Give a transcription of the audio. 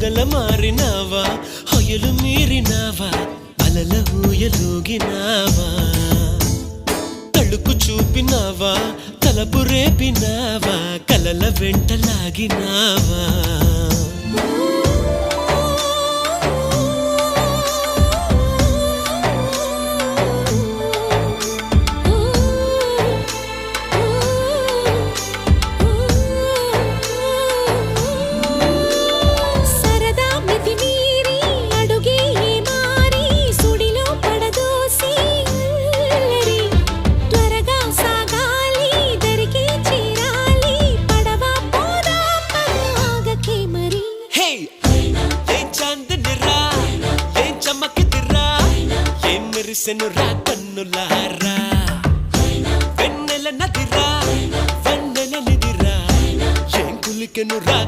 పగల మారినావా హొయలు మీరినావా అలల ఊయలూగినావా తళుకు చూపినావా తలపు రేపినావా కలల వెంటలాగినావా మెరిసెనురా కన్నులారా వెన్నెల నదిరా వెన్నెల నిదిరా ఏం కులికెనురా